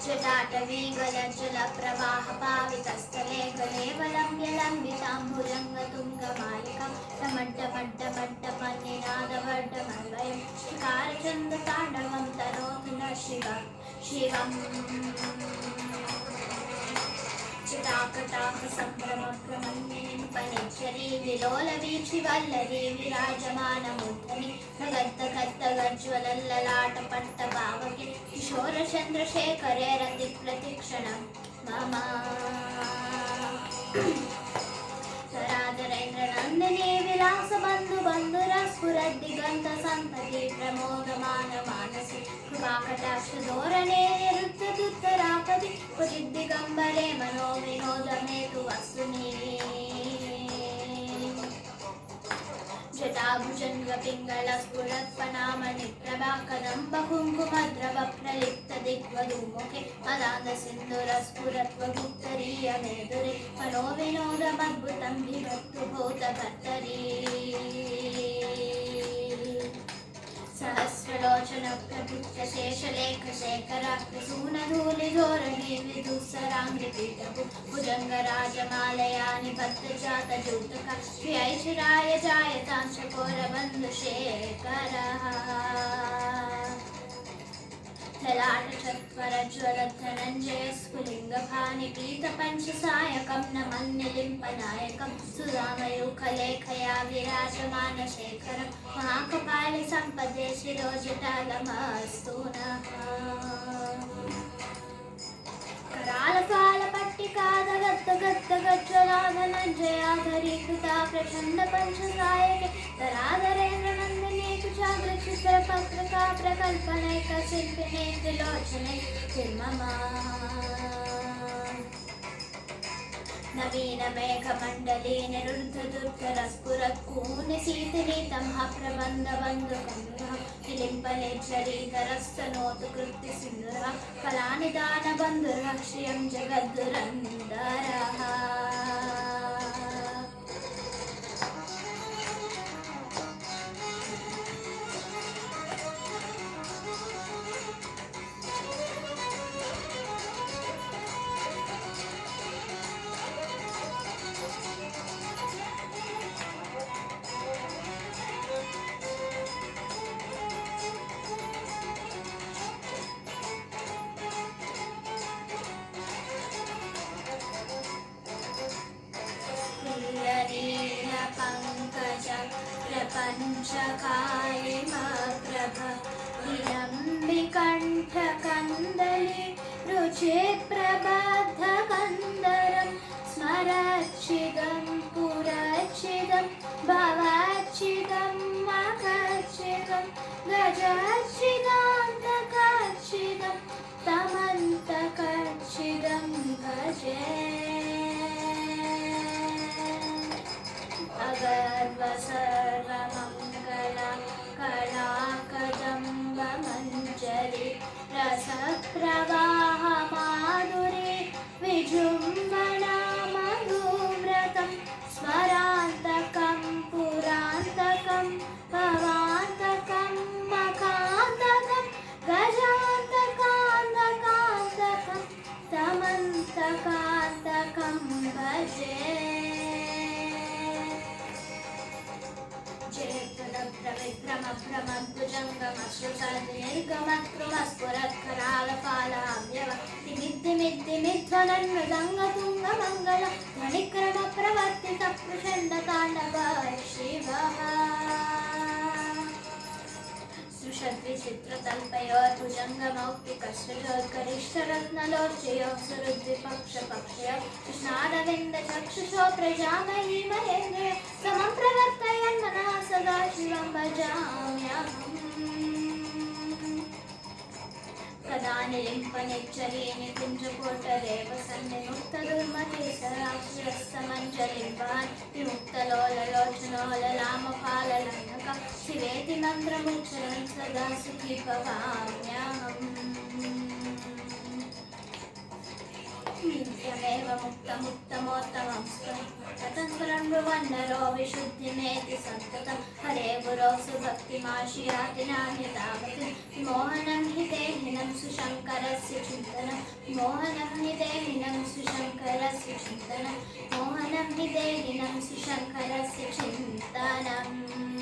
जटाटवीगलज्जलप्रवाहपावितस्थले गलेवलम्ब्य लम्बिताम्बुजङ्गतुङ्गमालिकां टमड्डमड्डमड्डमन्निनादवर्डमन्वयं शिकारचन्दताण्डवं तनोतु न शिवम् चिताकटाकसम्भ्रमप्रमन्निनिम्पनिच्छरी विलोलवीचिवल्लरी विराजमानमूर्धनि प्रगद्धगद्धगज्ज्वलल्ललाटपट्टपावके किशोरचन्द्रशेखरे रतिप्रतिक्षणं मम धराधरेन्द्रनन्दिनी विलासबन्धुबन्धुरस्फुरद्दिगन्तसन्तति प्रमोदमानमानसि कृपाकटाक्षधोरणे निरुद्धदुत्तरापदि क्वचिद्दिगम्बरे मनोविनोदमेतु वस्तुनि जटाभुजङ्गपिङ्गलस्फुरत्पनामणिप्रभाकदम्बकुङ्कुमद्रवप्रलिप्तदिग्वधूमुखे मदान्दसिन्धुरस्फुरत्वगुप्तरीयमेदुरे मनोविनोदमद्भुतं विभक्तु भूतभर्तरी सहस्रलोचनप्रभुत्वशेषलेखशेखराग्रसूनधूलिधोರಣि विदुःसराङ्घ्रिपीठभु भुजङ्गराजमालया निबद्धजातजूतका श्रियैश्वर्याय जायतांशकोरबन्धुशेखरः ललाटचत्वरज्वलद्धनञ्जयस्फुलिङ्गभानिपीतपञ्चसायकं नमन्निलिम्पनायकं सुधामयूखलेखया विराजमानशेखरं महाकपालिसम्पदे शिरोजटालमस्तु नः करालकालपट्टिकादगद्धगद्धगज्ज्वलाधनञ्जयाधरीकृता प्रचण्डपञ्चसायके धराधरेन्द्रनन्दिनी कुचाग्रचित्रपत्रका प्रकल्पनैकशिल्पिने त्रिलोचने किर्ममा नवीनमेघमण्डली निरुद्धदुर्धरस्फुरत्कूनिशीतलीतमः प्रबन्धबन्धुकन्दुः किलिम्पलेच्छरीधरस्तनोतु कृत्तिसिन्धुरः फलानिदानबन्धुरः श्रियं जगद्धुरन्दरः प्रपञ्चकालिमप्रभ विलम्बिकण्ठकन्दली रुचिप्रबद्धकन्दरं स्मरच्छिदं पुरच्छिदं भवच्छिदं मखच्छिदं गजच्छिदान्तकच्छिदं तमन्तकच्छिदं भजे अगर्वसर्वमङ्गला कलाकदम्बमञ्जरी रसप्रवाहमाधुरी विजृम्भणा मधुव्रतं स्मरान्तकं पुरान्तकं भवान्तकं मकान्तकं गजान्तकान्तकान्तकं तमन्तकान्तकं भजे प्रविक्रमप्रविक्रमभ्रमद्भुजङ्गमश्रुतद्विर्गमत्रुमस्फुरत्करालपालाम्यव मणिक्रमप्रवर्तितप्रचण्डताण्डव शिवः षड्विचित्रतल्पयोर्भुजङ्गमौक्तिकश्चोत्करिष्ठरत्नलोर्चयोः सुहृद्विपक्षपक्षयोः कृष्णारविन्दचक्षुषो प्रजामहि महेन्द्रे समं प्रवर्तयन् मनः सदा शिवं भजाम्यहम् कदा निलिम्पनिच्चरीनि कुञ्जकोटरेव सन्निमुक्तदुर्मते सराक्षिरस्तमञ्जलिम्बान् विमुक्तलोललोचनो ललामपाललङ्घक शिवेति मन्त्रमुच्चरन् सदा सुखी भवाम्यहम् नित्यमेव मुक्तमुत्तमोत्तमं ततं स्मरन् ब्रुवन्नरो विशुद्धिमेति सन्ततं हरे गुरौ सुभक्तिमाशियाति नान्यतावत् विमोहनं हि देहिनं सुशङ्करस्य चिन्तनं विमोहनं हि देहिनं सुशङ्करस्य चिन्तनं मोहनं हि देहिनं सुशङ्करस्य चिन्तनम्